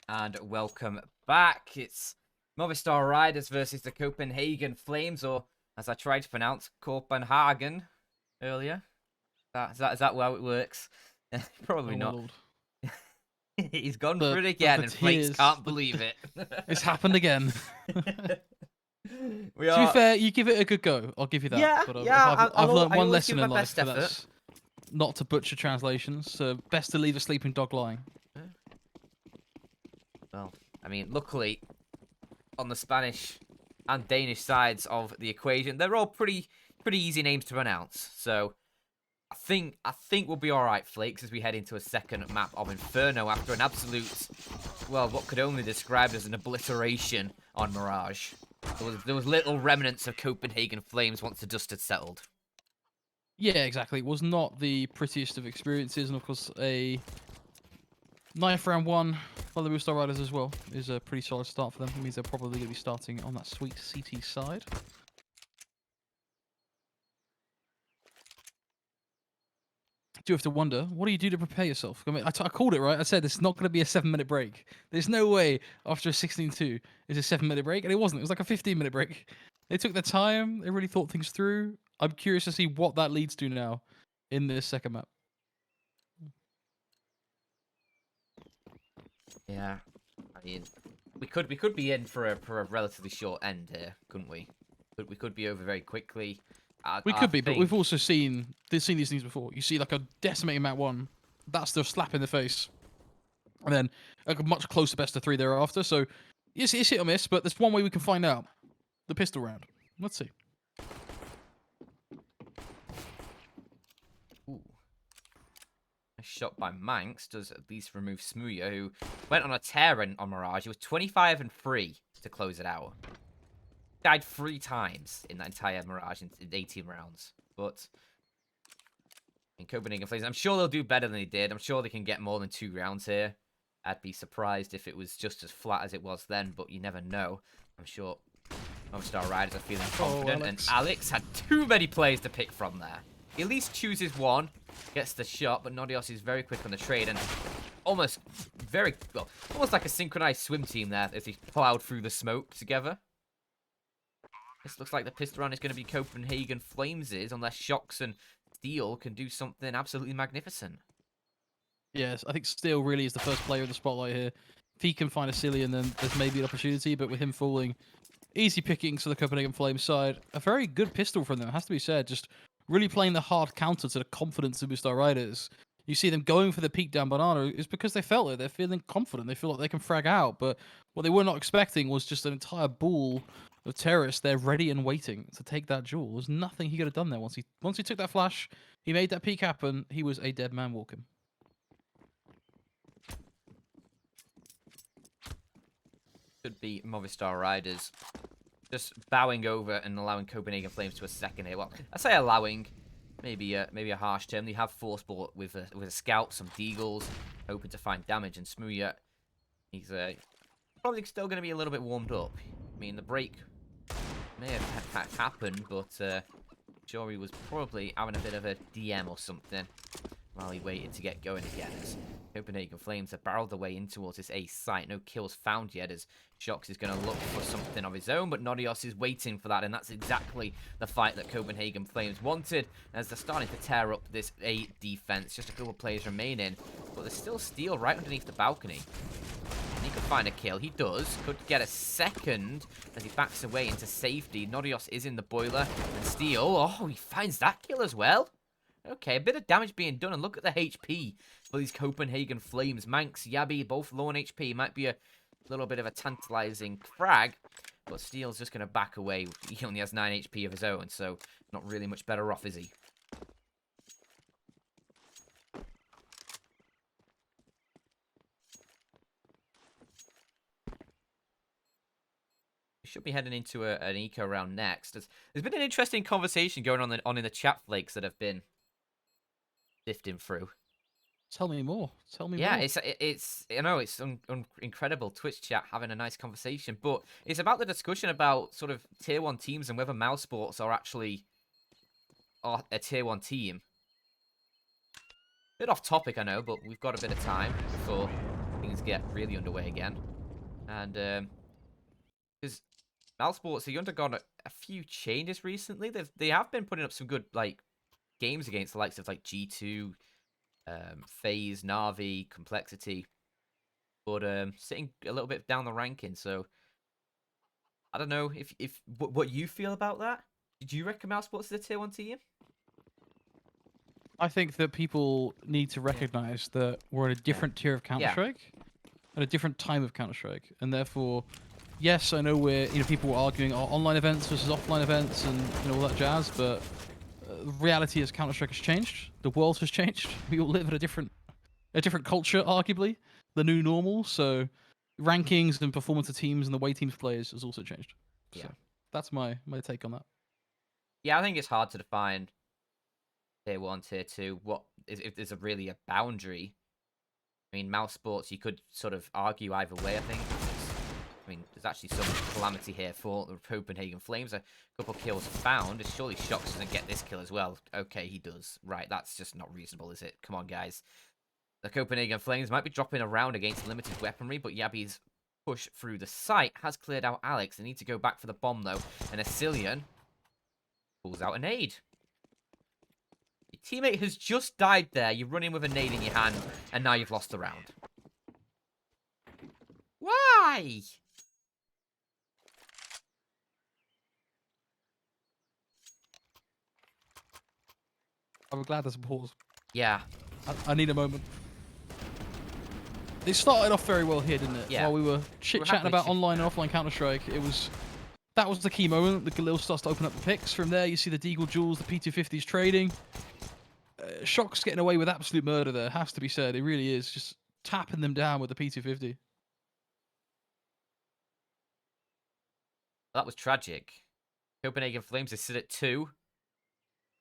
And welcome back. It's Movistar Riders versus the Copenhagen Flames, or as I tried to pronounce, Copenhagen earlier. Is that how it works? Probably Oh my not. lord. He's gone for The, it the, again, the and Flakes tears. can't believe it. It's happened again. We To be are. fair, you give it a good go. I'll give you that. Yeah, But yeah. I've learned I one always give lesson my in life, best and effort. that's not to butcher translations. So best to leave a sleeping dog lying. Well, I mean, luckily, on the Spanish and Danish sides of the equation, they're all pretty easy names to pronounce. So I think we'll be all right, Flakes, as we head into a second map of Inferno after an absolute, well, what could only be described as an obliteration on Mirage. There was little remnants of Copenhagen Flames once the dust had settled. Yeah, exactly. It was not the prettiest of experiences, and of course a 9th round one by the Movistar Riders as well is a pretty solid start for them. It means they're probably going to be starting on that sweet CT side. Do have to wonder, what do you do to prepare yourself? I mean, I called it, right? I said it's not going to be a 7-minute break. There's no way after a 16-2 is a 7-minute break, and it wasn't. It was like a 15-minute break. They took their time. They really thought things through. I'm curious to see what that leads to now in this second map. Yeah, I mean, we could be in for a relatively short end here, couldn't we? But we could be over very quickly. We I could be, but think. we've also seen these things before. You see like a decimating map 1, that's the slap in the face, and then a much closer best of 3 thereafter. So it's hit or miss, but there's one way we can find out: the pistol round. Let's see. Ooh. A shot by Manx does at least remove Smooya, who went on a tear on Mirage. He was 25-3 to close it out. Died 3 times in that entire Mirage in 18 rounds. But in Copenhagen Flames, I'm sure they'll do better than they did. I'm sure they can get more than 2 rounds here. I'd be surprised if it was just as flat as it was then, but you never know. I'm sure Movistar Riders are feeling confident, and Alex had too many players to pick from there. He at least chooses one, gets the shot, but Nodios is very quick on the trade, and almost like a synchronized swim team there as he plowed through the smoke together. This looks like the pistol round is going to be Copenhagen Flames', unless Shocks and Steel can do something absolutely magnificent. Yes, I think Steel really is the first player in the spotlight here. If he can find a Cillian, then there's maybe an opportunity, but with him falling, easy pickings to the Copenhagen Flames side. A very good pistol from them, has to be said. Just really playing the hard counter to the confidence of Movistar Riders. You see them going for the peak down banana is because they felt it. They're feeling confident. They feel like they can frag out. But what they were not expecting was just an entire ball of terrorists there ready and waiting to take that jewel. There's nothing he could have done there. Once he took that flash, he made that peak happen, he was a dead man walking. Could be Movistar Riders just bowing over and allowing Copenhagen Flames to a second here. Well, I say allowing, maybe a harsh term. They have force ball with a scout, some deagles, hoping to find damage. And Smooya, he's probably still going to be a little bit warmed up. I mean, the break may have happened, but sure he was probably having a bit of a DM or something while he waited to get going again. As Copenhagen Flames have barreled their way in towards this ace site. No kills found yet, as Shocks is going to look for something of his own, but Nodios is waiting for that, and that's exactly the fight that Copenhagen Flames wanted, as they're starting to tear up this A defense. Just a couple of players remaining, but there's still Steel right underneath the balcony. And he could find a kill. He does. Could get a second as he backs away into safety. Nodios is in the boiler, and Steel, oh, he finds that kill as well. Okay, a bit of damage being done, and look at the HP for these Copenhagen Flames. Manx, Yabi, both low on HP. Might be a little bit of a tantalizing frag, but Steel's just going to back away. He only has 9 HP of his own, so not really much better off, is he? We should be heading into an eco round next. There's been an interesting conversation going on in the chat, Flakes, that have been sifting through. Tell me more. Tell me more. Yeah, it's you know, it's incredible Twitch chat having a nice conversation, but it's about the discussion about sort of tier 1 teams and whether Mouse Sports are actually a tier 1 team. Bit off topic, I know, but we've got a bit of time before things things get really underway again. And because Mousesports, they've undergone a few changes recently. They have been putting up some good like games against the likes of like G2, FaZe, Na'Vi, Complexity, but sitting a little bit down the ranking. So I don't know if what you feel about that. Did you reckon Mousesports is a tier 1 team? I think that people need to recognize that we're in a different tier of Counter-Strike, at a different time of Counter-Strike, and therefore, yes, I know people are arguing online events versus offline events and all that jazz, but the reality is Counter-Strike has changed. The world has changed. We all live in a different culture, arguably, the new normal. So rankings and performance of teams and the way teams play has also changed. Yeah. So that's my take on that. Yeah, I think it's hard to define tier 1, tier 2. If there's really a boundary? I mean, Mousesports, you could sort of argue either way, I think. I mean, there's actually some calamity here for the Copenhagen Flames. A couple kills found. Surely Shox doesn't get this kill as well. Okay, he does. Right, that's just not reasonable, is it? Come on, guys. The Copenhagen Flames might be dropping around against limited weaponry, but Yabi's push through the site has cleared out Alex. They need to go back for the bomb, though. And Asilian pulls out a nade. Your teammate has just died there. You're running with a nade in your hand, and now you've lost the round. Why? I'm glad there's a pause. Yeah. I need a moment. It started off very well here, didn't it? Yeah. While we were chit-chatting about online and offline Counter-Strike, that was the key moment. The Galil starts to open up the picks. From there, you see the Deagle Jewels, the P250s trading. Shock's getting away with absolute murder there, has to be said. It really is. Just tapping them down with the P250. That was tragic. Copenhagen Flames, they sit at 2.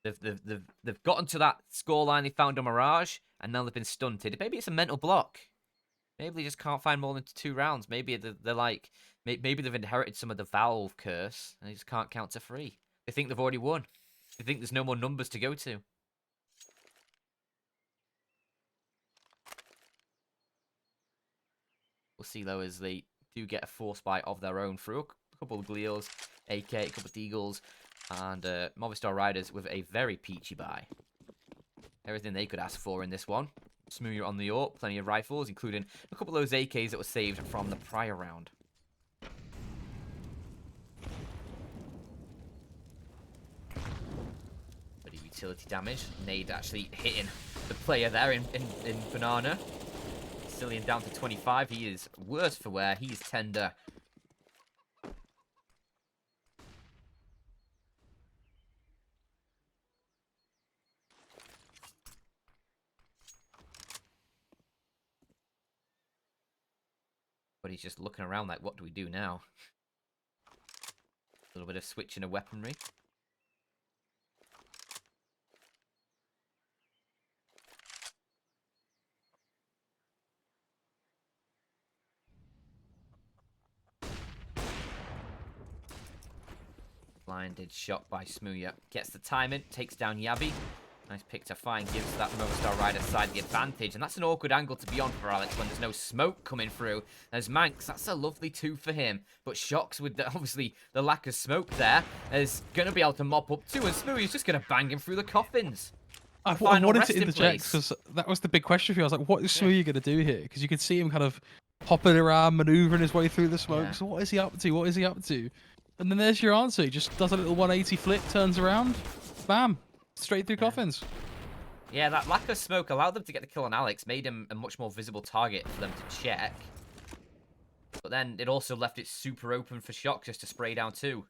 They've gotten to that scoreline they found on Mirage, and now they've been stunted. Maybe it's a mental block. Maybe they just can't find more than 2 rounds. Maybe they're like, maybe they've inherited some of the Valve curse, and they just can't count to 3. They think they've already won. They think there's no more numbers to go to. We'll see, though, as they do get a force buy of their own through a couple of Gleals, AK, a couple of Deagles, and Movistar Riders with a very peachy buy. Everything they could ask for in this one. Smooth on the AWP, plenty of rifles, including a couple of those AKs that were saved from the prior round. Bit of utility damage. Nade actually hitting the player there in Banana. Cillian down to 25. He is worse for wear. He's tender. But he's just looking around like, what do we do now? A little bit of switching of weaponry. Blinded shot by Smooya. Gets the timing, takes down Yabi. Nice pick to find, gives that Movistar Rider side the advantage. And that's an awkward angle to be on for Alex when there's no smoke coming through. There's Manx, that's a lovely 2 for him. But Shox, with obviously the lack of smoke there, is going to be able to mop up too. And Smooya's just going to bang him through the coffins. I wanted to interject because that was the big question for you. I was like, what is Smooya going to do here? Because you could see him kind of hopping around, maneuvering his way through the smoke. So what is he up to? What is he up to? And then there's your answer. He just does a little 180 flip, turns around, bam, straight through coffins. Yeah, that lack of smoke allowed them to get the kill on Alex, made him a much more visible target for them to check. But then it also left it super open for Shock just to spray down too,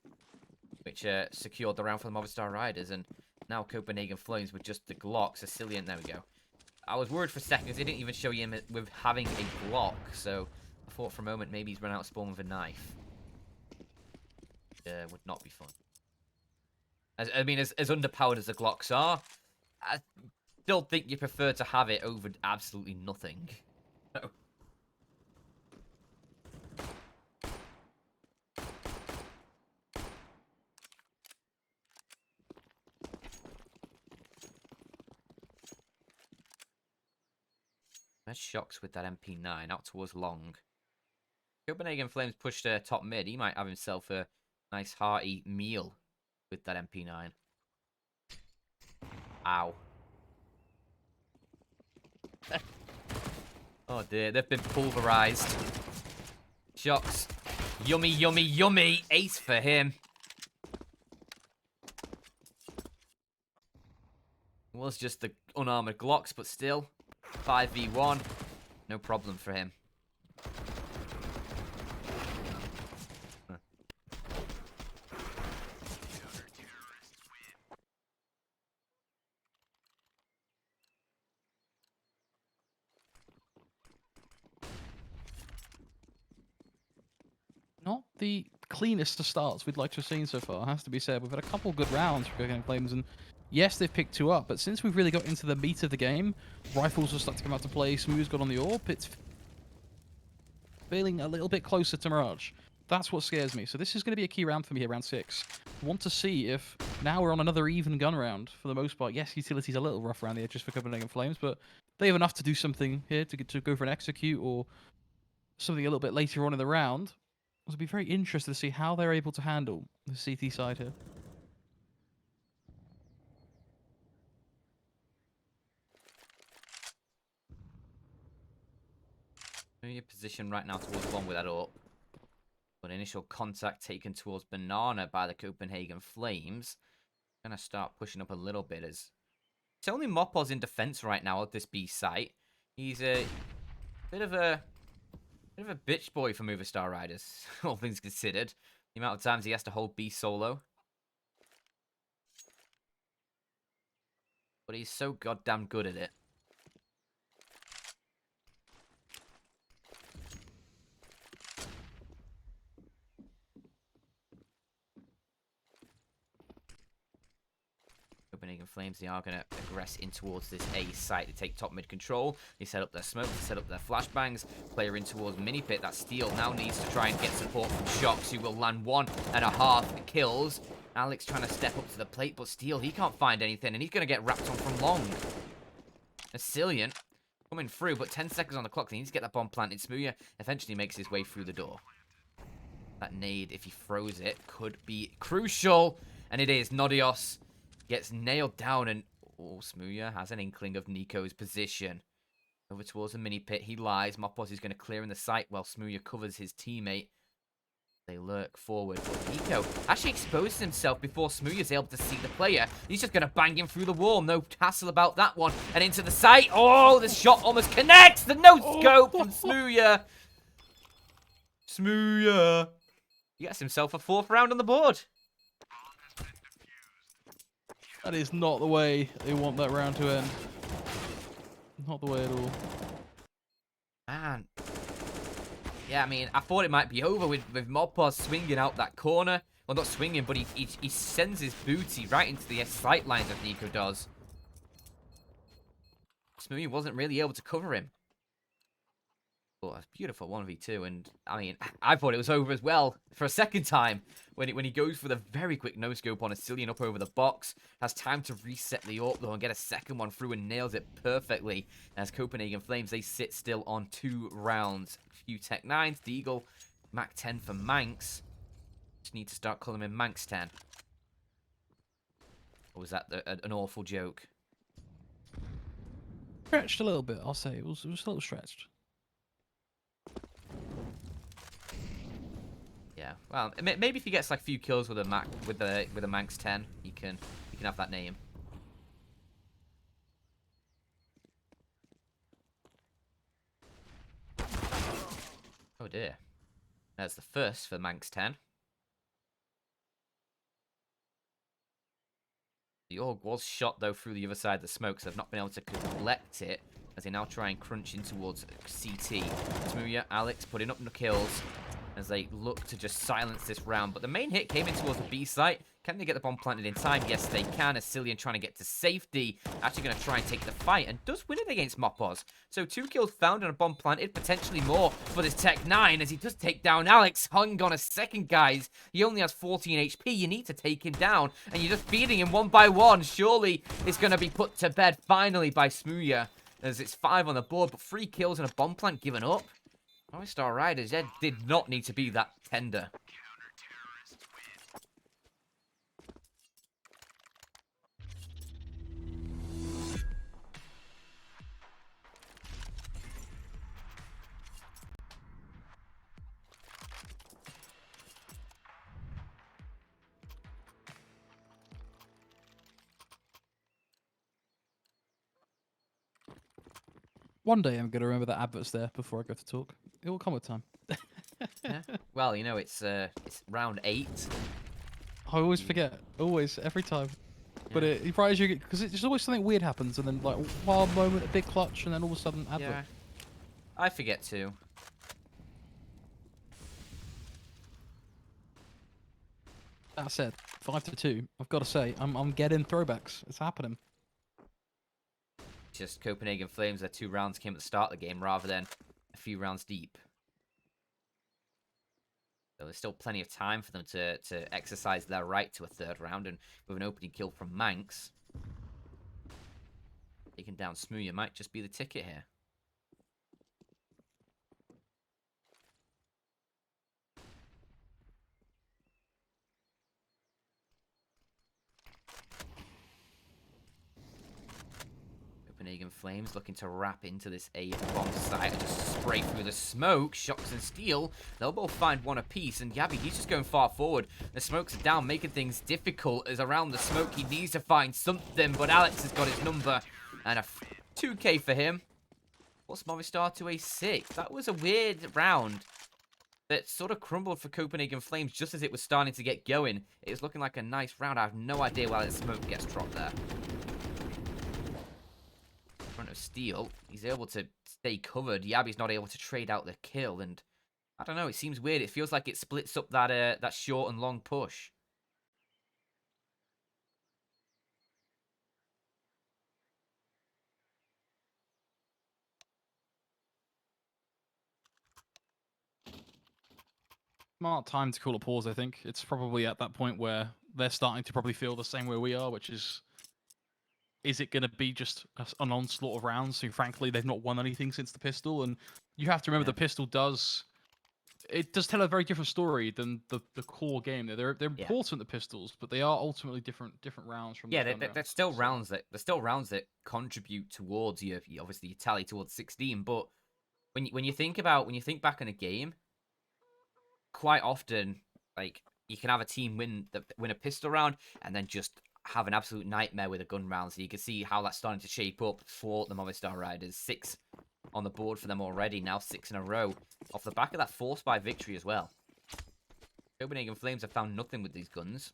which secured the round for the Movistar Riders. And now Copenhagen Flames with just the Glock. Sicilian, there we go. I was worried for a second because they didn't even show him with having a Glock, so I thought for a moment maybe he's run out of spawn with a knife. Would not be fun. As underpowered as the Glocks are, I still think you prefer to have it over absolutely nothing. No. Nice shocks with that MP9 out towards long. Copenhagen Flames pushed top mid. He might have himself a nice hearty meal with that MP9. Ow. Oh dear, they've been pulverized. Shocks. Yummy, yummy, yummy. Ace for him. It was just the unarmored Glocks, but still. 5v1. No problem for him. Not the cleanest of starts we'd like to have seen so far, has to be said. We've had a couple good rounds for Copenhagen Flames, and yes, they've picked 2 up, but since we've really got into the meat of the game, rifles are starting to come out to play, Smooth's got on the AWP, it's feeling a little bit closer to Mirage. That's what scares me. So this is going to be a key round for me here, round 6. I want to see if now we're on another even gun round for the most part. Yes, utility's a little rough around the edges for Copenhagen Flames, but they have enough to do something here to go for an execute or something a little bit later on in the round. It'll be very interesting to see how they're able to handle the CT side here. Your position right now towards one with that AWP. But initial contact taken towards Banana by the Copenhagen Flames. Gonna start pushing up a little bit as it's only Mopos in defense right now at this B site. He's a bit of a bitch boy for Movistar Riders, all things considered. The amount of times he has to hold B solo. But he's so goddamn good at it. Copenhagen Flames, they are going to aggress in towards this A site to take top mid control. They set up their smoke, they set up their flashbangs. Player in towards mini pit. That Steel now needs to try and get support from Shocks, who will land 1.5 kills. Alex trying to step up to the plate, but Steel, he can't find anything, and he's going to get wrapped on from long. Resilient coming through, but 10 seconds on the clock. They need to get that bomb planted. Smooya eventually makes his way through the door. That nade, if he throws it, could be crucial, and it is. Nodios gets nailed down, and Smooya has an inkling of Nico's position. Over towards the mini pit, he lies. Mopos is going to clear in the site while Smooya covers his teammate. They lurk forward, but Nico actually exposes himself before Smooya's able to see the player. He's just going to bang him through the wall. No hassle about that one. And into the site. Oh, the shot almost connects. The no-scope from Smooya. Smooya. He gets himself a 4th round on the board. That is not the way they want that round to end. Not the way at all. Man. Yeah, I mean, I thought it might be over with Mopos swinging out that corner. Well, not swinging, but he sends his booty right into the sight lines that Nico does. Smoothie wasn't really able to cover him. Oh, that's beautiful 1v2, and I mean, I thought it was over as well for a second time when he goes for the very quick no-scope on a Cillian up over the box. Has time to reset the AWP though and get a second one through and nails it perfectly. As Copenhagen Flames, they sit still on 2 rounds. A few Tech 9s, Deagle, Mac 10 for Manx. Just need to start calling him Manx 10. Or was that an awful joke? Stretched a little bit, I'll say. It was a little stretched. Yeah, well, maybe if he gets like a few kills with a Manx 10, he can have that name. Oh dear, there's the first for Manx 10. The AUG was shot though through the other side of the smoke, so they've not been able to collect it as they now try and crunch in towards CT. Smooya, Alex putting up the kills as they look to just silence this round. But the main hit came in towards the B site. Can they get the bomb planted in time? Yes, they can. As Cillian trying to get to safety. Actually going to try and take the fight and does win it against Mopos. So 2 kills found and a bomb planted. Potentially more for this Tech 9 as he does take down Alex. Hung on a second, guys. He only has 14 HP. You need to take him down. And you're just feeding him one by one. Surely it's going to be put to bed finally by Smooya. as it's 5 on the board, but 3 kills and a bomb plant given up. Movistar Riders, yeah, did not need to be that tender. One day I'm gonna remember that advert's there before I go to talk. It will come with time. Yeah. Well, you know, it's round 8. I always forget. Always, every time. But Yeah. it frightens you because it's always something weird happens, and then like a wild moment, a big clutch, and then all of a sudden advert. Yeah. I forget too. That said, 5-2. I've got to say, I'm getting throwbacks. It's happening. Just Copenhagen Flames, their 2 rounds came at the start of the game rather than a few rounds deep. So there's still plenty of time for them to exercise their right to a 3rd round, and with an opening kill from Manx, taking down Smooya might just be the ticket here. Copenhagen Flames looking to wrap into this A bomb site and just spray through the smoke. Shocks and Steel, they'll both find one apiece, and Yabby, he's just going far forward. The smokes are down, making things difficult, as around the smoke he needs to find something, but Alex has got his number, and a 2k for him. What's Movistar to a 6? That was a weird round that sort of crumbled for Copenhagen Flames just as it was starting to get going. It was looking like a nice round. I have no idea why that smoke gets dropped there. Front of Steel, he's able to stay covered. Yabby's not able to trade out the kill, and I don't know, it seems weird. It feels like it splits up that that short and long push. Smart time to call a pause, I think. It's probably at that point where they're starting to probably feel the same way we are, which is it going to be just an onslaught of rounds? So frankly, they've not won anything since the pistol, and you have to remember the pistol does tell a very different story than the core game. They're important, the pistols, but they are ultimately different rounds from they're still rounds that contribute towards your obviously your tally towards 16. But when you think back in a game, quite often like you can have a team win a pistol round and then just have an absolute nightmare with a gun round. So you can see how that's starting to shape up for the Movistar Riders. 6 on the board for them already, now 6 in a row, off the back of that force by victory as well. Copenhagen Flames have found nothing with these guns.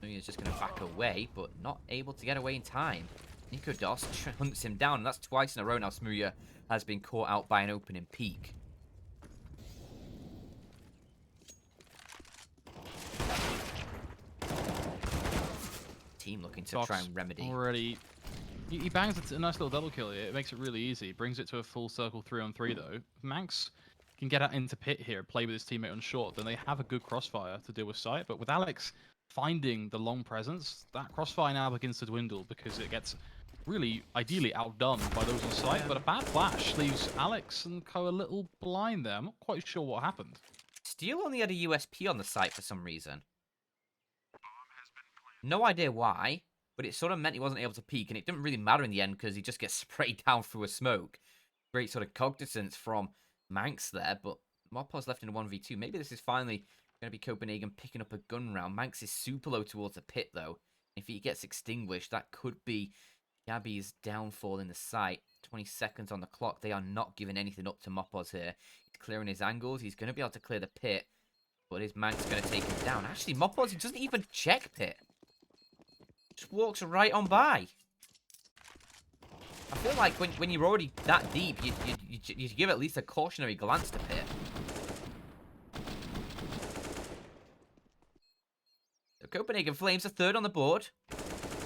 Smooya's just going to back away, but not able to get away in time. Nico Doss hunts him down, and that's twice in a row now Smooya has been caught out by an opening peak. Team looking to try and remedy. Already, he bangs a nice little double kill here. It makes it really easy. Brings it to a full circle 3-on-3 though. If Manx can get out into pit here, play with his teammate on short, then they have a good crossfire to deal with sight. But with Alex finding the long presence, that crossfire now begins to dwindle because it gets really ideally outdone by those on sight. But a bad flash leaves Alex and co a little blind there. I'm not quite sure what happened. Steel only had a USP on the site for some reason. No idea why, but it sort of meant he wasn't able to peek, and it didn't really matter in the end because he just gets sprayed down through a smoke. Great sort of cognizance from Manx there, but Mopos left in a 1v2. Maybe this is finally going to be Copenhagen picking up a gun round. Manx is super low towards the pit, though. If he gets extinguished, that could be Gabby's downfall in the site. 20 seconds on the clock. They are not giving anything up to Mopos here. He's clearing his angles. He's going to be able to clear the pit, but is Manx going to take him down? Actually, Mopos, he doesn't even check pit. Just walks right on by. I feel like when you're already that deep, you give at least a cautionary glance to pit. So Copenhagen Flames are 3rd on the board.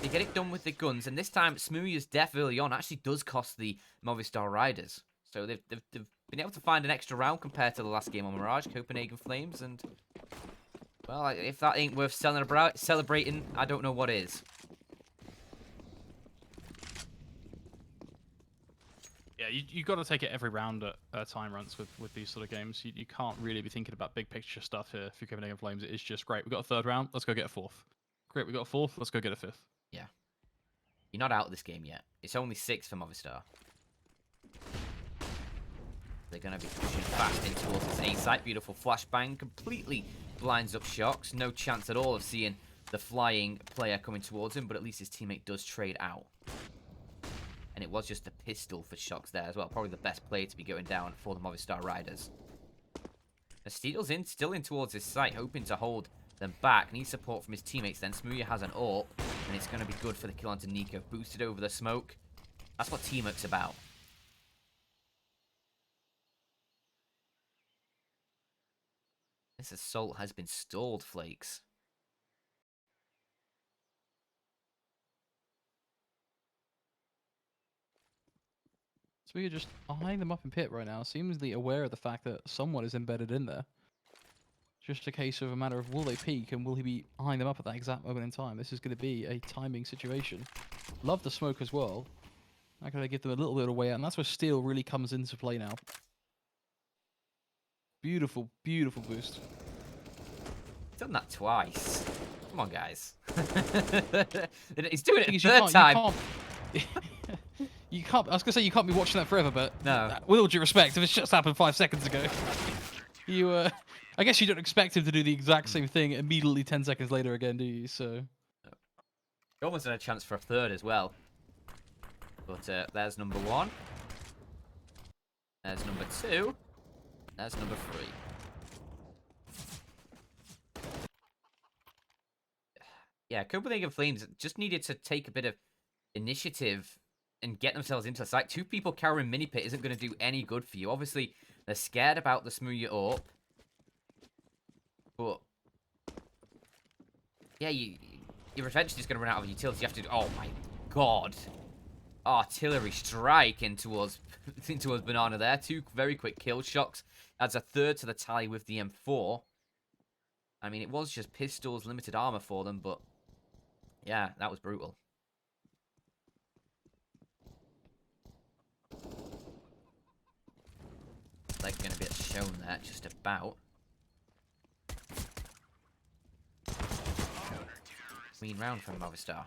They get it done with the guns, and this time Smooya's death early on actually does cost the Movistar Riders. So they've been able to find an extra round compared to the last game on Mirage, Copenhagen Flames, and well, if that ain't worth celebrating, I don't know what is. Yeah, you got to take it every round at time runs with these sort of games. You can't really be thinking about big picture stuff here. If you're Copenhagen Flames, it is just great. We got a third round. Let's go get a fourth. Great, we got a fourth. Let's go get a fifth. Yeah. You're not out of this game yet. It's only 6 for Movistar. They're going to be pushing fast in towards this A site. Beautiful flashbang. Completely blinds up Shocks. No chance at all of seeing the flying player coming towards him, but at least his teammate does trade out. And it was just a pistol for Shocks there as well. Probably the best player to be going down for the Movistar Riders. Steele's still in towards his site, hoping to hold them back. Needs support from his teammates then. Smooya has an AWP, and it's going to be good for the kill onto Nico. Boosted over the smoke. That's what teamwork's about. This assault has been stalled, Flakes. So we're just eyeing them up in pit right now, seemingly aware of the fact that someone is embedded in there. Just a case of a matter of will they peek and will he be eyeing them up at that exact moment in time. This is going to be a timing situation. Love the smoke as well. I'm going to give them a little bit of way out, and that's where Steel really comes into play now. Beautiful, beautiful boost. Done that twice. Come on, guys. He's doing it a You third time. You can't. I was gonna say you can't be watching that forever, but No. with all due respect, if it's just happened 5 seconds ago, you. I guess you don't expect him to do the exact same thing immediately 10 seconds later again, do you? So. He almost had a chance for a third as well. But there's number 1. There's number 2. There's number 3. Yeah, Copenhagen Flames just needed to take a bit of initiative and get themselves into the site. 2 people carrying mini pit isn't going to do any good for you. Obviously, they're scared about the Smooya AWP. But yeah, you're eventually just going to run out of utility. You have to. Oh my god! Artillery strike in towards Banana there. 2 very quick kill Shocks. Adds a third to the tally with the M4. I mean, it was just pistols, limited armor for them, but yeah, that was brutal. Like going to get shown there, just about. Clean round from Movistar.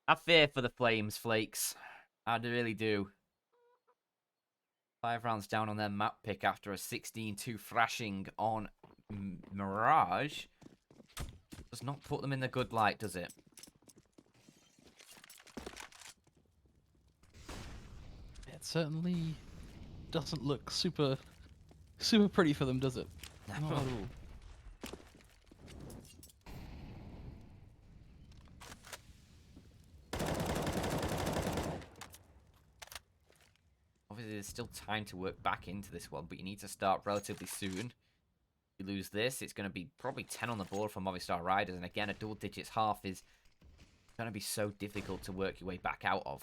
I fear for the Flames, Flakes. I really do. 5 rounds down on their map pick after a 16-2 thrashing on Mirage. Does not put them in the good light, does it? It certainly doesn't look super pretty for them, does it? Not at all. Obviously, there's still time to work back into this one, but you need to start relatively soon. If you lose this, it's going to be probably 10 on the board for Movistar Riders, and again, a double digits half is going to be so difficult to work your way back out of.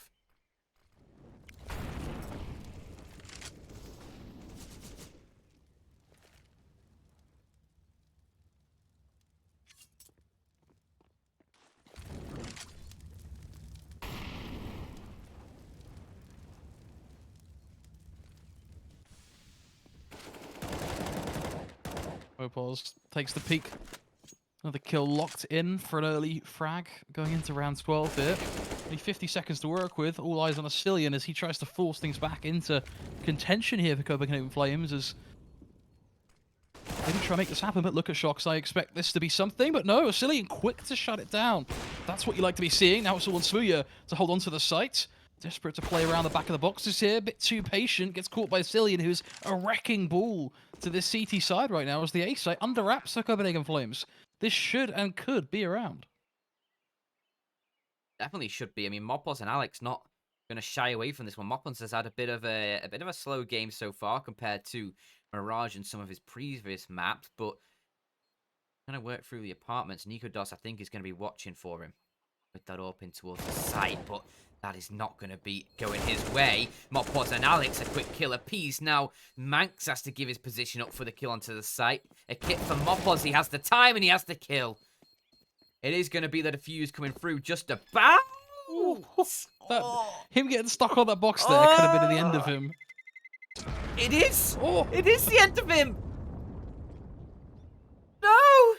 Opals takes the peak. Another kill locked in for an early frag going into round 12 here. Only 50 seconds to work with. All eyes on Asilian as he tries to force things back into contention here for Copenhagen Flames as maybe try to make this happen, but look at Shocks. I expect this to be something, but no, Asilian quick to shut it down. That's what you like to be seeing. Now it's all on Smooya to hold on to the site. Desperate to play around the back of the boxes here, a bit too patient. Gets caught by Cillian, who's a wrecking ball to this CT side right now as the A site under wraps for Copenhagen Flames. This should and could be around. Definitely should be. I mean, Mopos and Alex not going to shy away from this one. Mopos has had a bit of a slow game so far compared to Mirage and some of his previous maps, but going to work through the apartments. Nico Dos, I think, is going to be watching for him. with that open towards the site, but that is not going to be going his way. Mopos and Alex, a quick kill apiece. Now, Manx has to give his position up for the kill onto the site. A kit for Mopos. He has the time and he has the kill. It is going to be the defuse coming through just about. Ooh, him getting stuck on that box there could have been the end of him. It is. Oh. It is the end of him. No.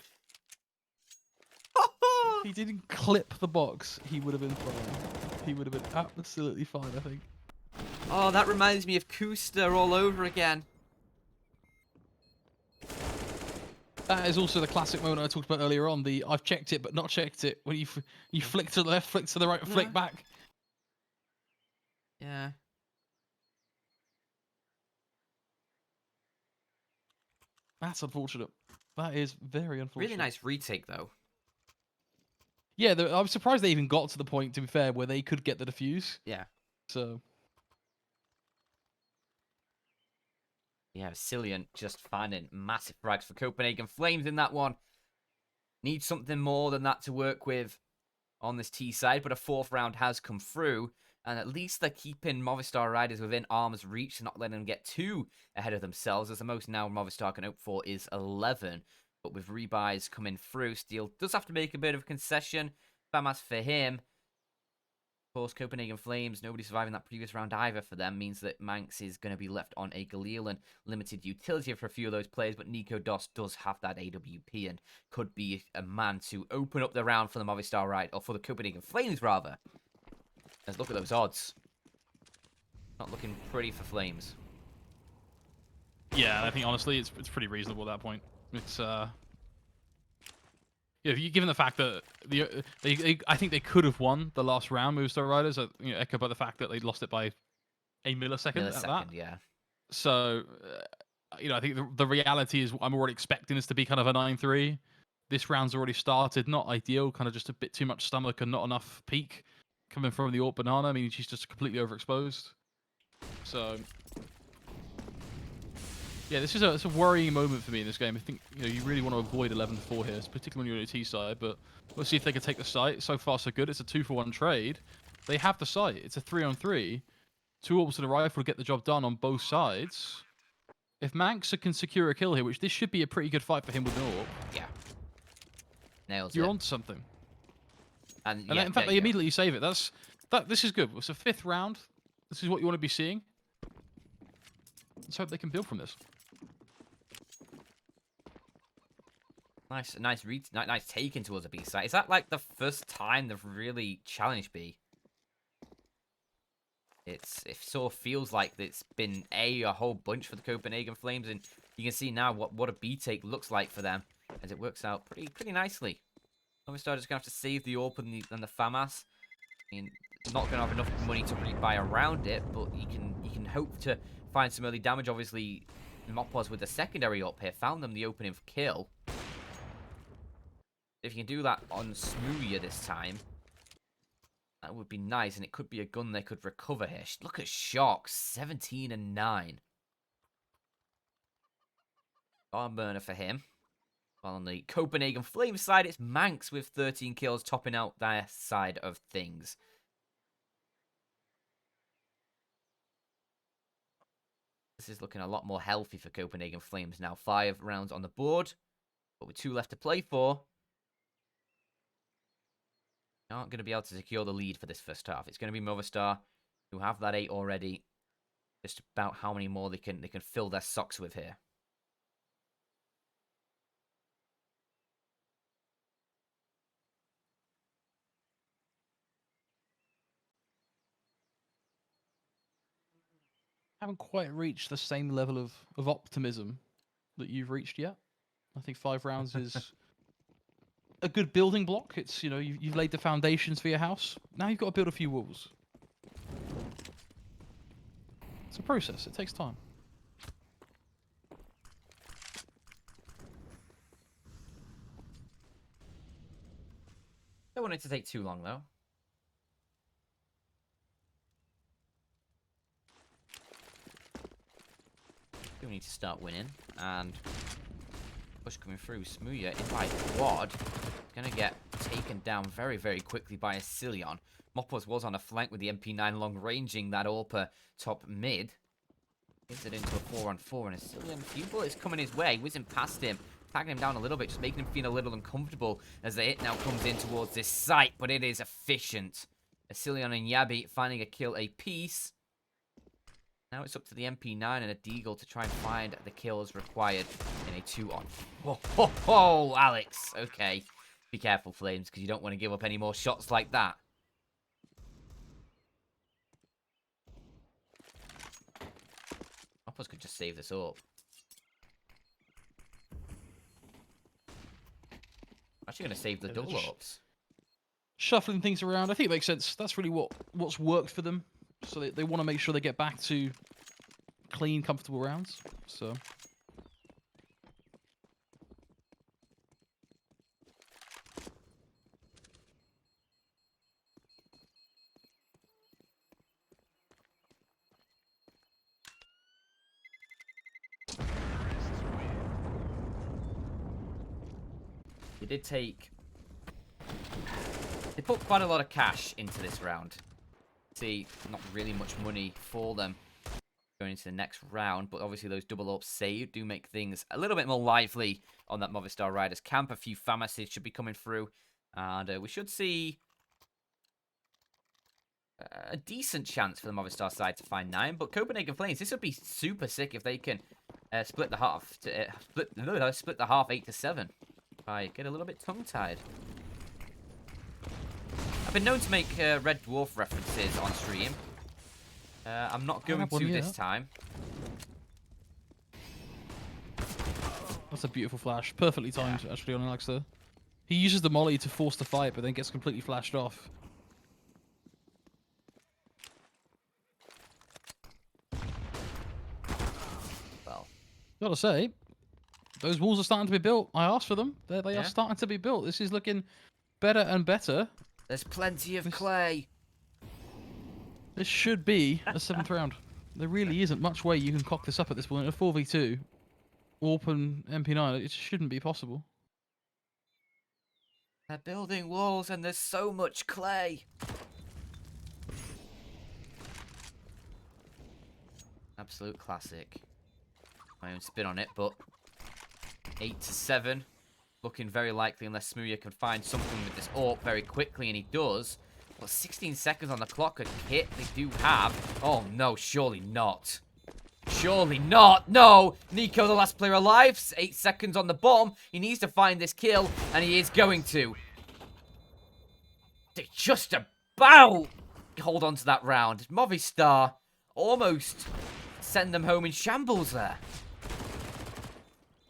If he didn't clip the box, he would have been fine. He would have been absolutely fine, I think. Oh, that reminds me of Kuster all over again. That is also the classic moment I talked about earlier on. The I've checked it but not checked it. When you flick to the left, flick to the right, flick back. Yeah. That's unfortunate. That is very unfortunate. Really nice retake though. Yeah, I was surprised they even got to the point, to be fair, where they could get the defuse. Yeah. So. Yeah, Cillian just finding massive frags for Copenhagen Flames in that one. Need something more than that to work with on this T side, but a 4th round has come through, and at least they're keeping Movistar Riders within arm's reach and not letting them get too ahead of themselves, as the most now Movistar can hope for is 11. But with rebuys coming through, Steel does have to make a bit of a concession. Famas for him. Of course, Copenhagen Flames, nobody surviving that previous round either for them, means that Manx is going to be left on a Galil and limited utility for a few of those players, but Nico Doss does have that AWP and could be a man to open up the round for the Movistar Ride, or for the Copenhagen Flames, rather. Let's look at those odds. Not looking pretty for Flames. Yeah, I think, honestly, it's pretty reasonable at that point. It's, yeah, given the fact that I think they could have won the last round, Movistar Riders, echoed by the fact that they lost it by a millisecond at that. Yeah. So, I think the reality is I'm already expecting this to be kind of a 9-3. This round's already started, not ideal, kind of just a bit too much stomach and not enough peak coming from the Orc Banana. I mean, she's just completely overexposed. So, yeah, it's a worrying moment for me in this game. I think you really want to avoid 11-4 here, particularly on your T side. But we'll see if they can take the site. So far, so good. It's a 2-for-1 trade. They have the site. It's a 3-on-3. 2 orbs and a rifle to get the job done on both sides. If Manx can secure a kill here, which this should be a pretty good fight for him with an orb. Yeah. Nails You're it. onto something. And yeah, in fact, they immediately save it. This is good. It's a 5th round. This is what you want to be seeing. Let's hope they can build from this. Nice taken towards a B site. Is that like the first time they've really challenged B? It sort of feels like it's been a whole bunch for the Copenhagen Flames, and you can see now what a B take looks like for them, as it works out pretty nicely. Movistar just gonna have to save the AWP and the FAMAS. I mean, not gonna have enough money to really buy around it, but you can hope to find some early damage. Obviously, Mopos with the secondary up here found them the opening for kill. If you can do that on Smoothia this time, that would be nice, and it could be a gun they could recover here. Look at Shock, 17 and 9. Barn burner for him. While on the Copenhagen Flames side, it's Manx with 13 kills, topping out their side of things. This is looking a lot more healthy for Copenhagen Flames now. 5 rounds on the board, but with 2 left to play for. Aren't going to be able to secure the lead for this first half. It's going to be Movistar, who have that 8 already. Just about how many more they can fill their socks with here. Haven't quite reached the same level of optimism that you've reached yet. I think 5 rounds is a good building block. It's you've laid the foundations for your house. Now you've got to build a few walls. It's a process. It takes time. Don't want it to take too long though. We need to start winning, and Push coming through. Smooya in by quad. Gonna get taken down very, very quickly by a Cillion. Moppos was on a flank with the MP9 long ranging that AWP top mid. Gives it into a 4-on-4 and a Cillion. A few bullets coming his way. Whizzing past him. Tagging him down a little bit. Just making him feel a little uncomfortable as the hit now comes in towards this site. But it is efficient. A Cillion and Yabi finding a kill apiece. Now it's up to the MP9 and a Deagle to try and find the kills required in a 2-on. Oh, Alex. Okay. Be careful, Flames, because you don't want to give up any more shots like that. Moppos could just save this up. Actually going to save the double ups. Shuffling things around. I think it makes sense. That's really what's worked for them. So they want to make sure they get back to clean, comfortable rounds. So They did take... They put quite a lot of cash into this round. See, not really much money for them going into the next round, but obviously those double ups saved do make things a little bit more lively on that Movistar Riders camp. A few FAMASs should be coming through, and we should see a decent chance for the Movistar side to find 9. But Copenhagen Flames, this would be super sick if they can split the half to split the half 8-7. I get a little bit tongue-tied. I've been known to make Red Dwarf references on stream. I'm not going to this time. That's a beautiful flash. Perfectly timed, actually, on Alex there. He uses the molly to force the fight, but then gets completely flashed off. Well, gotta say, those walls are starting to be built. I asked for them. They are starting to be built. This is looking better and better. There's plenty of clay. This should be a 7th round. There really isn't much way you can cock this up at this point. A 4v2, open MP9, it shouldn't be possible. They're building walls and there's so much clay. Absolute classic. My own spin on it, but 8-7. Looking very likely unless Smooya can find something with this AWP very quickly, and he does. Well, 16 seconds on the clock, a kit they do have. Oh no, surely not. Surely not. No! Nico, the last player alive. 8 seconds on the bomb. He needs to find this kill, and he is going to. They just about hold on to that round. Movistar almost send them home in shambles there.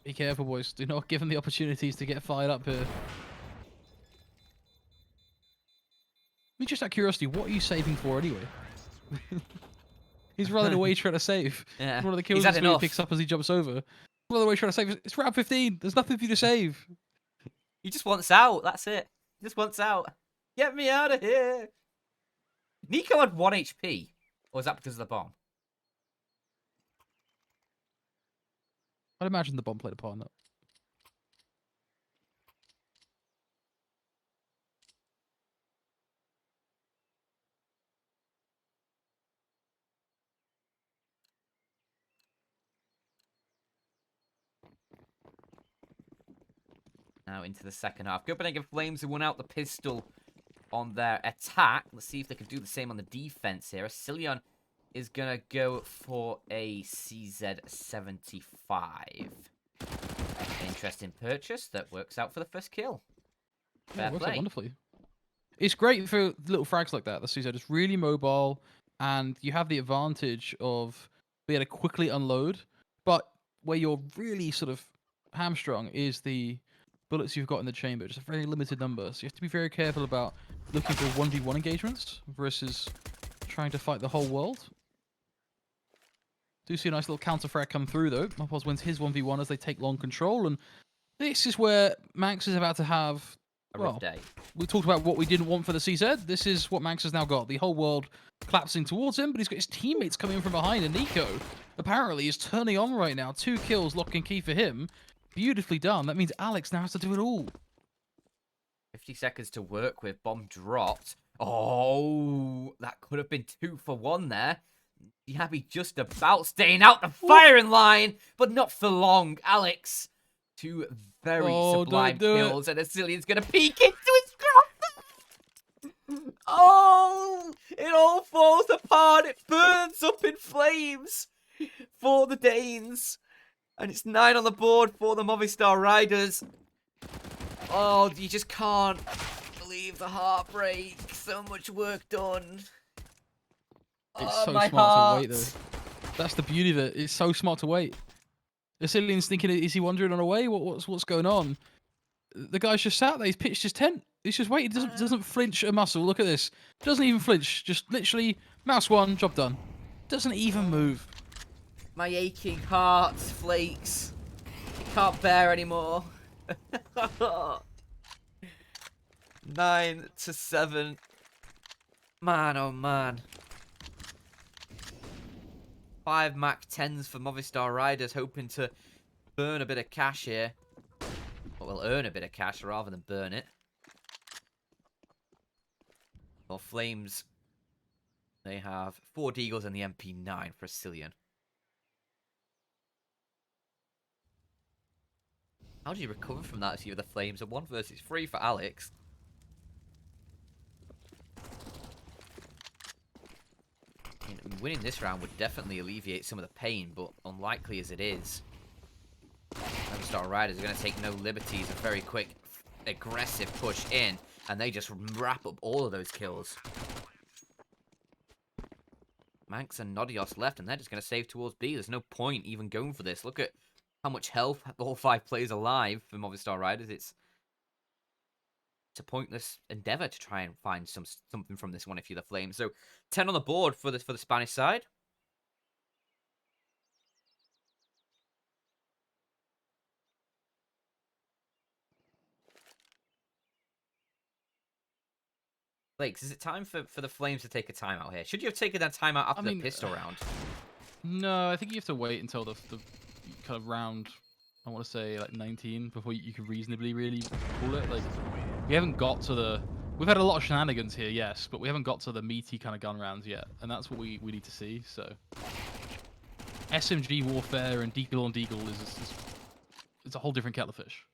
Be careful, boys. Do not give them the opportunities to get fired up here. Me, just out of curiosity, what are you saving for anyway? He's running away trying to save. Yeah. One of the kills he picks up as he jumps over. Running away trying to save. It's round 15. There's nothing for you to save. He just wants out. That's it. He just wants out. Get me out of here. Nico had 1 HP. Or is that because of the bomb? I'd imagine the bomb played a part in that. Now into the second half. Copenhagen Flames have won out the pistol on their attack. Let's see if they can do the same on the defense here. Cillion is going to go for a CZ75. Interesting purchase that works out for the first kill. Yeah, it works out wonderfully. It's great for little frags like that. The CZ is really mobile, and you have the advantage of being able to quickly unload. But where you're really sort of hamstrung is the bullets you've got in the chamber. Just a very limited number. So you have to be very careful about looking for 1v1 engagements versus trying to fight the whole world. Do see a nice little counter frag come through though. Moppos wins his 1v1 as they take long control, and this is where Max is about to have a rough day. We talked about what we didn't want for the CZ. This is what Max has now got. The whole world collapsing towards him, but he's got his teammates coming in from behind, and Nico apparently is turning on right now. 2 kills, lock and key for him. Beautifully done. That means Alex now has to do it all. 50 seconds to work with. Bomb dropped. Oh, that could have been 2 for 1 there. Yabby just about staying out the firing line, but not for long. Alex, 2 very Oh, sublime don't do it. kills, and Asilian's going to peek into his cross. Oh, it all falls apart. It burns up in flames for the Danes. And it's 9 on the board for the Movistar Riders. Oh, you just can't believe the heartbreak. So much work done. It's Oh, so my smart heart. to wait, though. That's the beauty of it. It's so smart to wait. Asilian's thinking, is he wandering on away? What's going on? The guy's just sat there. He's pitched his tent. He's just waiting. Doesn't flinch a muscle. Look at this. Doesn't even flinch. Just literally mouse one, job done. Doesn't even move. My aching heart flakes. It can't bear anymore. 9-7. Man, oh man. 5 Mac 10s for Movistar Riders, hoping to burn a bit of cash here. Well, earn a bit of cash rather than burn it. Well, Flames, they have 4 Deagles and the MP9 for Cillian. How do you recover from that if you have the Flames? A 1 versus 3 for Alex. I mean, winning this round would definitely alleviate some of the pain, but unlikely as it is, Movistar Riders are going to take no liberties. A very quick, aggressive push in, and they just wrap up all of those kills. Manx and Nodios left, and they're just going to save towards B. There's no point even going for this. Look at how much health all 5 players alive for Movistar Riders. It's a pointless endeavor to try and find something from this one if you're the Flames. So 10 on the board for the Spanish side. Lakes, is it time for the Flames to take a timeout here? Should you have taken that timeout after the pistol round? No, I think you have to wait until the kind of round, I want to say like 19, before you can reasonably really call it. Like, we haven't got to the... We've had a lot of shenanigans here, yes, but we haven't got to the meaty kind of gun rounds yet, and that's what we need to see, so... SMG warfare and deagle on deagle is it's a whole different kettle of fish.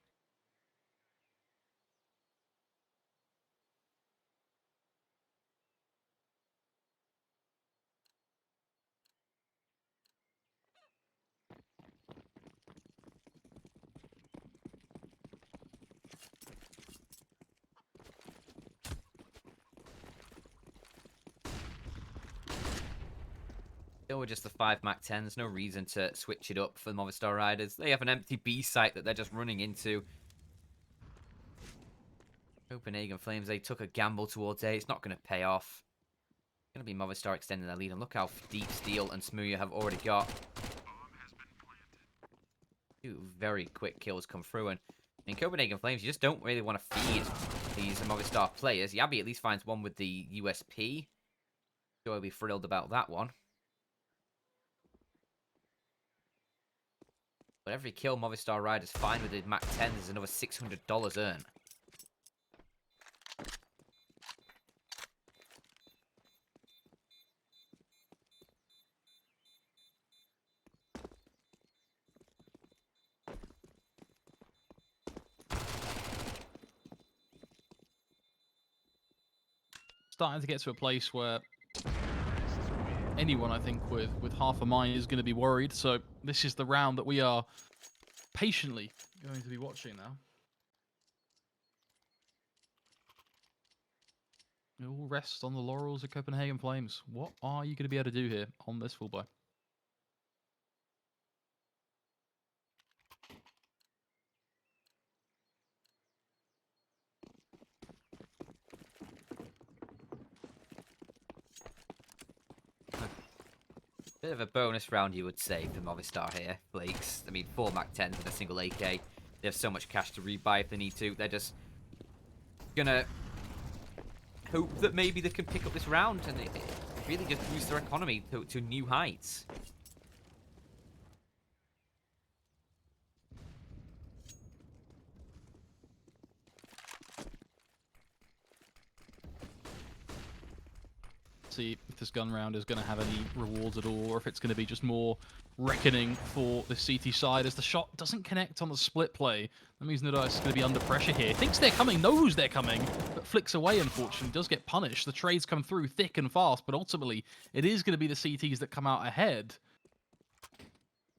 Still with just the 5 Mac 10s, no reason to switch it up for the Movistar Riders. They have an empty B site that they're just running into. Copenhagen Flames, they took a gamble towards A. It's not going to pay off. It's going to be Movistar extending their lead. And look how deep Steel and Smooya have already got. 2 very quick kills come through. And in Copenhagen Flames, you just don't really want to feed these Movistar players. Yabby at least finds one with the USP. Sure, I'll be thrilled about that one. But every kill Movistar Riders find with the Mac 10 is another $600 earned. Starting to get to a place where anyone, I think, with half a mind is going to be worried. So this is the round that we are patiently going to be watching now. It all rests on the laurels of Copenhagen Flames. What are you going to be able to do here on this full buy? Bit of a bonus round, you would say, for Movistar here, Flakes. I mean, 4 Mac 10s and a single AK. They have so much cash to rebuy if they need to. They're just gonna hope that maybe they can pick up this round and it really just boost their economy to new heights. see if this gun round is going to have any rewards at all, or if it's going to be just more reckoning for the CT side as the shot doesn't connect on the split play. That means Nudice is going to be under pressure here. Thinks they're coming, knows they're coming, but flicks away, unfortunately. Does get punished. The trades come through thick and fast, but ultimately it is going to be the CTs that come out ahead.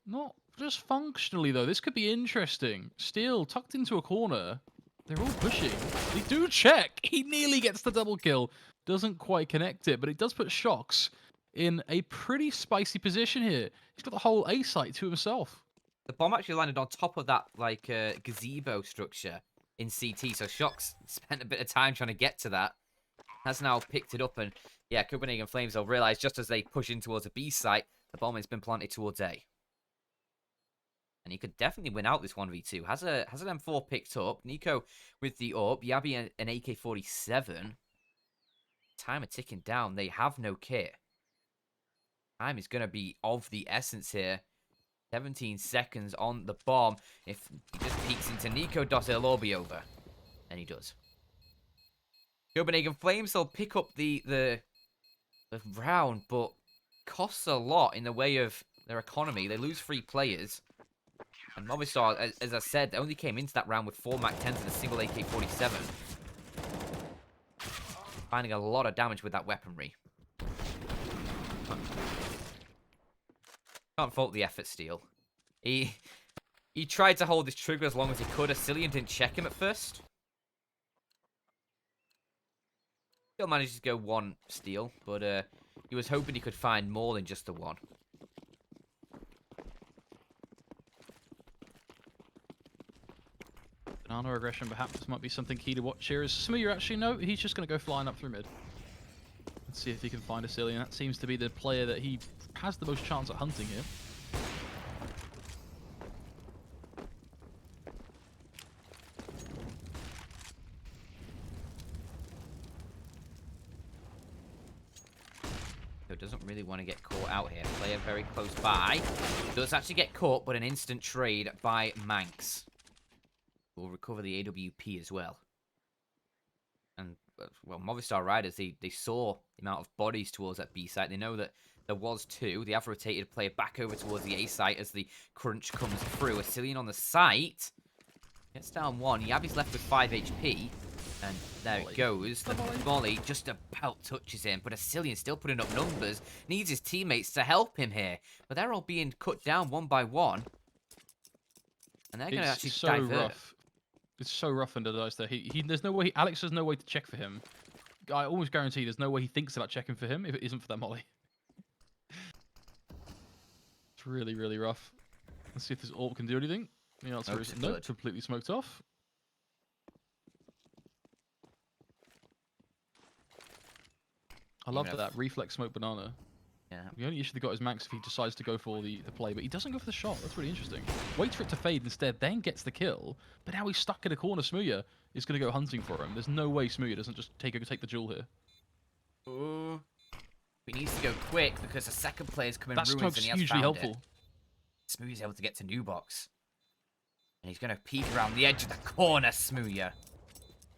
Not just functionally, though. This could be interesting. Steel tucked into a corner. They're all pushing. They do check. He nearly gets the double kill. Doesn't quite connect it, but it does put Shocks in a pretty spicy position here. He's got the whole A site to himself. The bomb actually landed on top of that, like, gazebo structure in CT, so Shocks spent a bit of time trying to get to that. Has now picked it up, and yeah, Copenhagen Flames will realize just as they push in towards a B site, the bomb has been planted towards A. And he could definitely win out this 1v2. Has an M4 picked up. Nico with the AWP. Yabi an AK-47. Timer ticking down. They have no kit. Time is going to be of the essence here. 17 seconds on the bomb. If he just peeks into Nico, it'll all be over. And he does. Copenhagen Flames will pick up the round, but costs a lot in the way of their economy. They lose 3 players. And Movistar, as I said, only came into that round with 4 MAC-10s and a single AK-47. Finding a lot of damage with that weaponry. Can't fault the effort, Steel. He tried to hold his trigger as long as he could. Asilian didn't check him at first. Still managed to go 1 Steel, but he was hoping he could find more than just the 1. Banana aggression, perhaps might be something key to watch here. Is Smooya actually? No, he's just going to go flying up through mid. Let's see if he can find a Cillian. That seems to be the player that he has the most chance at hunting here. So doesn't really want to get caught out here. Player very close by. Does actually get caught, but an instant trade by Manx. Will recover the AWP as well. And, well, Movistar Riders, they saw the amount of bodies towards that B site. They know that there was 2. They have rotated player back over towards the A site as the crunch comes through. Asilian on the site. Gets down 1. Yabi's left with 5 HP. And there it goes. The volley just about touches him. But Asilian still putting up numbers. Needs his teammates to help him here. But they're all being cut down 1 by 1. And they're going to actually divert. Rough. It's so rough under the dice there. There's no way. Alex has no way to check for him. I almost guarantee there's no way he thinks about checking for him if it isn't for that molly. It's really, really rough. Let's see if this AWP can do anything. The answer is no. Completely smoked off. I love that reflex smoke banana. Yeah. The only issue they got is Max if he decides to go for the play, but he doesn't go for the shot. That's really interesting. Waits for it to fade instead, then gets the kill. But now he's stuck in a corner. Smooya is going to go hunting for him. There's no way Smooya doesn't just take the jewel here. Ooh. He needs to go quick because the second player's coming ruins smoke's and he has hugely found helpful. It. Smooya's able to get to new box. And he's going to peek around the edge of the corner, Smooya.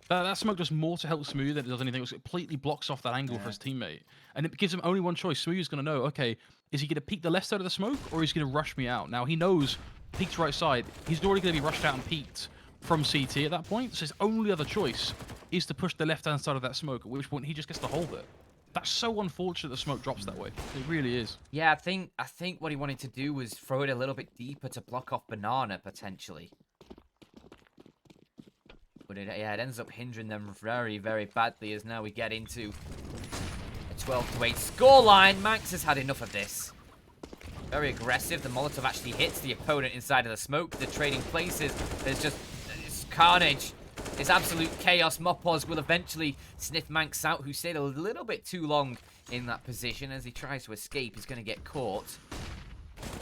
That smoke does more to help Smooya than it does anything else. It completely blocks off that angle for his teammate. And it gives him only one choice. Smooya's going to know, okay, is he going to peek the left side of the smoke or is he going to rush me out? Now, he knows peeked right side. He's already going to be rushed out and peeked from CT at that point. So his only other choice is to push the left-hand side of that smoke, at which point he just gets to hold it. That's so unfortunate the smoke drops that way. It really is. Yeah, I think what he wanted to do was throw it a little bit deeper to block off Banana, potentially. But it ends up hindering them very, very badly as now we get into a 12-8 scoreline. Manx has had enough of this. Very aggressive. The Molotov actually hits the opponent inside of the smoke. The trading places. There's just it's carnage. It's absolute chaos. Mopos will eventually sniff Manx out, who stayed a little bit too long in that position. As he tries to escape, he's going to get caught.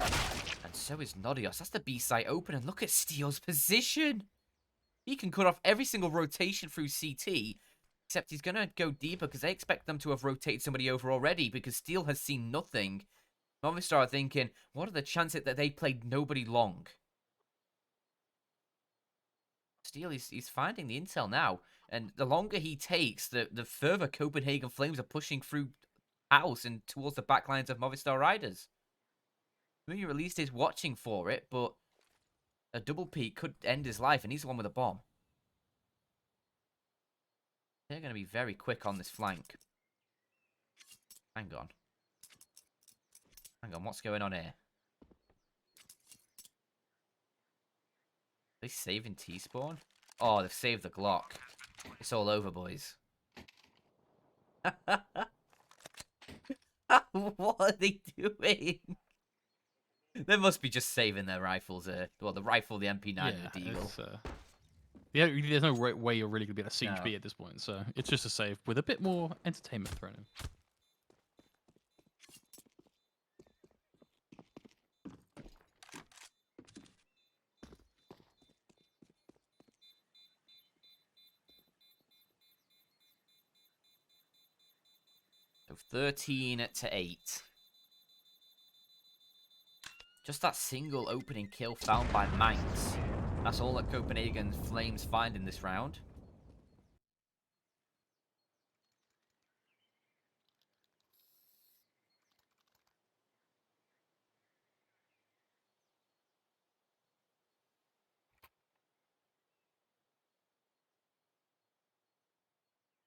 And so is Nodios. That's the B site open. And look at Steel's position. He can cut off every single rotation through CT, except he's going to go deeper because they expect them to have rotated somebody over already because Steel has seen nothing. Movistar are thinking, what are the chances that they played nobody long? Steel, he's finding the intel now, and the longer he takes, the further Copenhagen Flames are pushing through house and towards the back lines of Movistar Riders. Maybe at least is watching for it, but a double peak could end his life, and he's the one with a bomb. They're going to be very quick on this flank. Hang on. Hang on, what's going on here? Are they saving T-spawn? Oh, they've saved the Glock. It's all over, boys. What are they doing? They must be just saving their rifles. Well, the rifle, the MP9, and the Deagle. Yeah, there's no way you're really going to be at a siege No. B at this point, so it's just a save with a bit more entertainment thrown in. So 13-8. Just that single opening kill found by Manx. That's all that Copenhagen Flames find in this round.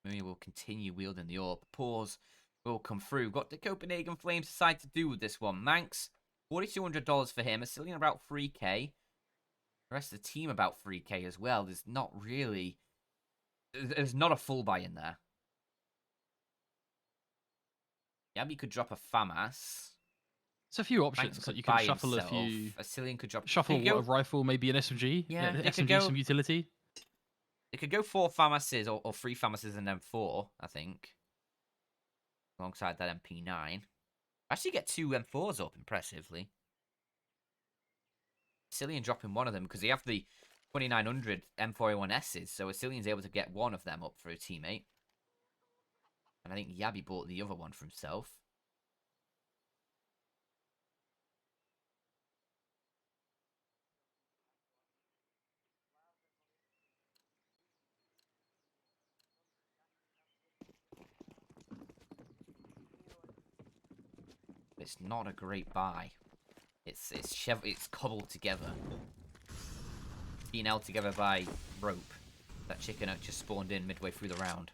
Maybe we'll continue wielding the orb. Pause will come through. What the Copenhagen Flames decide to do with this one? Manx, $4,200 for him. Asilian about 3k. The rest of the team about 3k as well. There's not really... There's not a full buy in there. Yabby could drop a FAMAS. There's a few options that you can shuffle himself. a few. Asilian could drop... Shuffle a rifle, maybe an SMG. Yeah, an they could SMG, go... some utility. It could go 4 FAMASes or 3 FAMASes and then 4, I think. Alongside that MP9. Actually get 2 M4s up impressively. Asilian dropping one of them because they have the 2900 M4A1Ss, so Asilian's able to get one of them up for a teammate. And I think Yabby bought the other one for himself. It's not a great buy. It's cobbled together. Being held together by rope. That chicken just spawned in midway through the round.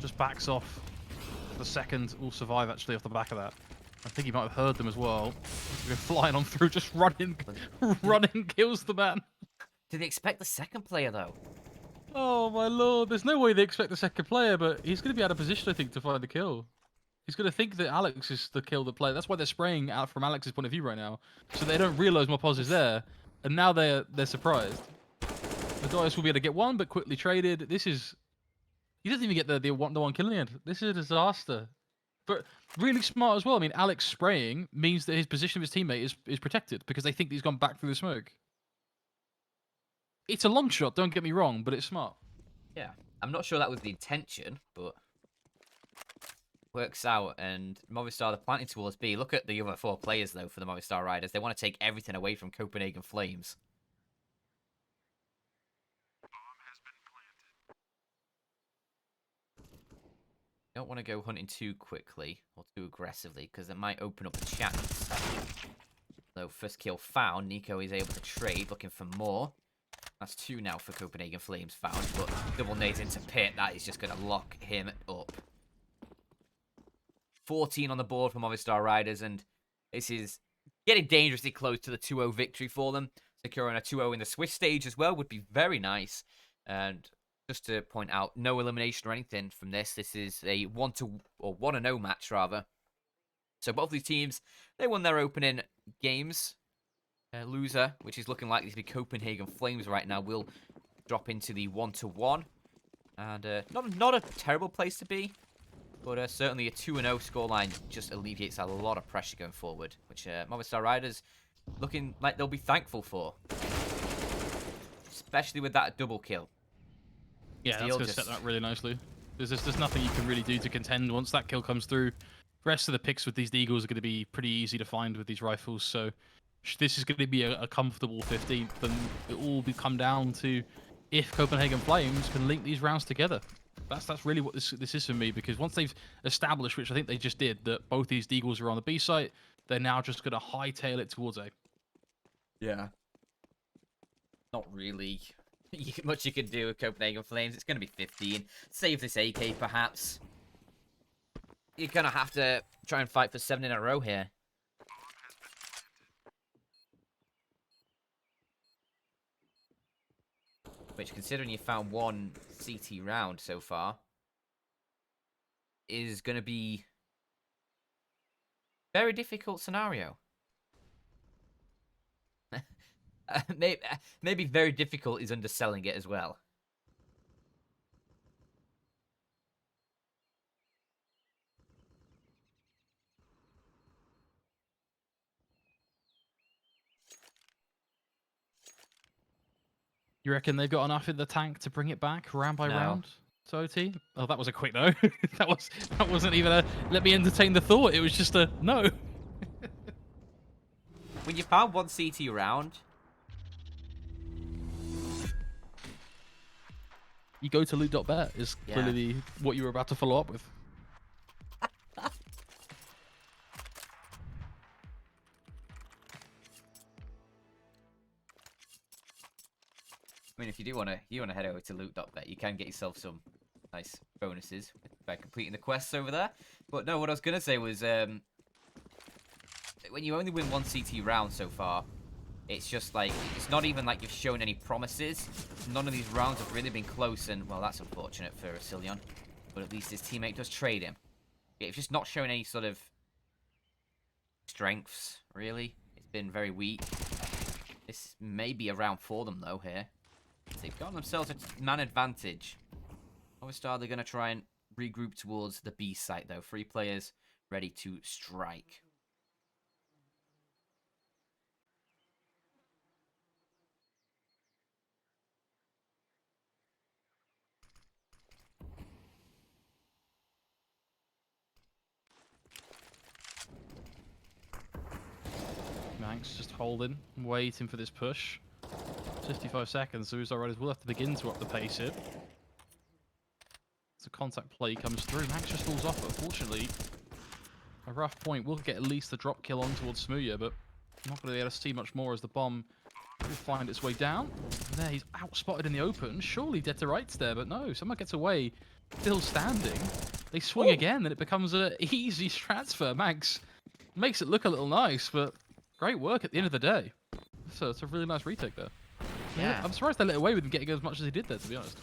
Just backs off. The second will survive actually off the back of that. I think he might have heard them as well. He's flying on through, just running, running, kills the man. Did they expect the second player though? Oh my lord, there's no way they expect the second player, but he's going to be out of position, I think, to find the kill. He's going to think that Alex is the kill the player. That's why they're spraying out from Alex's point of view right now. So they don't realise Mopaz is there, and now they're surprised. The Dice will be able to get one, but quickly traded. This is... He doesn't even get the one kill in the end. This is a disaster. But really smart as well. I mean, Alex spraying means that his position of his teammate is protected because they think he's gone back through the smoke. It's a long shot, don't get me wrong, but it's smart. Yeah, I'm not sure that was the intention, but works out. And Movistar, they're planting towards B. Look at the other 4 players, though, for the Movistar Riders. They want to take everything away from Copenhagen Flames. Don't want to go hunting too quickly or too aggressively because it might open up a chance. So first kill found. Nico is able to trade, looking for more. That's 2 now for Copenhagen Flames found, but double nades into pit. That is just going to lock him up. 14 on the board for Movistar Riders, and this is getting dangerously close to the 2-0 victory for them. Securing a 2-0 in the Swiss stage as well would be very nice. And just to point out, no elimination or anything from this. This is a 1-0 match, rather. So both these teams, they won their opening games. Loser, which is looking likely to be Copenhagen Flames right now, will drop into the 1-1. And not a terrible place to be, but certainly a 2-0 scoreline just alleviates a lot of pressure going forward, which Movistar Riders looking like they'll be thankful for. Especially with that double kill. Yeah, that's going to set that really nicely. There's nothing you can really do to contend once that kill comes through. The rest of the picks with these Deagles are going to be pretty easy to find with these rifles, so this is going to be a comfortable 15th, and it will come down to if Copenhagen Flames can link these rounds together. That's really what this is for me, because once they've established, which I think they just did, that both these Deagles are on the B site, they're now just going to hightail it towards A. Yeah. Not really much you can do with Copenhagen Flames. It's going to be 15. Save this AK, perhaps. You're going to have to try and fight for 7 in a row here. Which, considering you found 1 CT round so far, is going to be a very difficult scenario. Maybe very difficult is underselling it as well. You reckon they've got enough in the tank to bring it back round by No. round to OT? Oh, that was a quick no. that wasn't even a let me entertain the thought. It was just a no. When you found 1 CT round, You go to Loot.BET is clearly what you were about to follow up with. I mean, if you do want to head over to Loot.BET, you can get yourself some nice bonuses by completing the quests over there. But no, what I was gonna say was, when you only win 1 CT round so far, it's just like, it's not even like you've shown any promises. None of these rounds have really been close, and well, that's unfortunate for Asilion. But at least his teammate does trade him. It's just not showing any sort of strengths, really. It's been very weak. This may be a round for them, though, here. They've got themselves a man advantage. Movistar, they're going to try and regroup towards the B site, though. 3 players ready to strike. Manx just holding, waiting for this push. 55 seconds, so Movistar Riders will have to begin to up the pace here. So contact play comes through. Manx just falls off, but fortunately, a rough point will get at least a drop kill on towards Smooya, but not going to be able to see much more as the bomb will find its way down. And there, he's outspotted in the open. Surely dead to rights there, but no, someone gets away, still standing. They swing again, and it becomes an easy transfer. Manx makes it look a little nice, but great work at the end of the day. So it's a really nice retake there. Yeah, I'm surprised they let away with him getting as much as he did there, to be honest.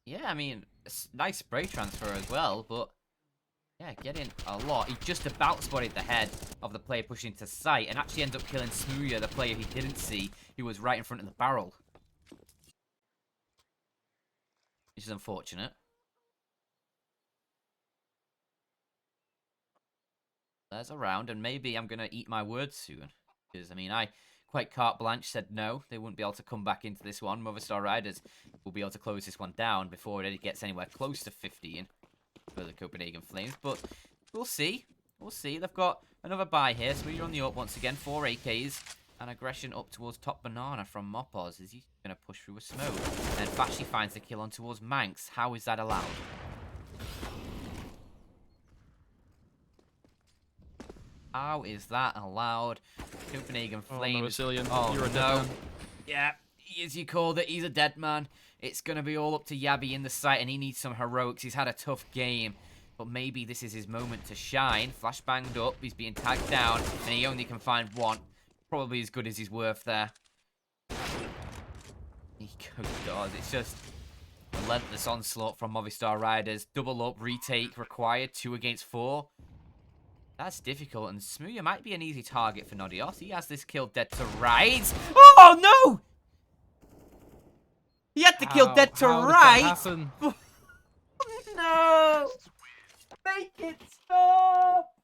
Yeah, I mean, nice spray transfer as well, but yeah, getting a lot. He just about spotted the head of the player pushing to sight and actually ends up killing Smooya, the player he didn't see, who was right in front of the barrel. Which is unfortunate. There's a round, and maybe I'm going to eat my words soon. Because, I mean, I quite carte blanche said no, they wouldn't be able to come back into this one. Movistar Riders will be able to close this one down before it gets anywhere close to 15 for the Copenhagen Flames. But we'll see. We'll see. They've got another buy here. So we're on the up once again. 4 AKs and aggression up towards top banana from Mopos. Is he going to push through a smoke? And Fashi finds the kill on towards Manx. How is that allowed? How is that allowed? Copenhagen Flames. Oh, no, oh you're a dead no. man. Yeah, as you called it, he's a dead man. It's going to be all up to Yabi in the site, and he needs some heroics. He's had a tough game, but maybe this is his moment to shine. Flash banged up, he's being tagged down, and he only can find 1. Probably as good as he's worth there. Good God, it's just relentless onslaught from Movistar Riders. Double up, retake required, 2 against 4. That's difficult, and Smooya might be an easy target for Nodios. He has this kill dead to rights. Oh, no! He had to kill dead to rights. Happen? No! Make it stop!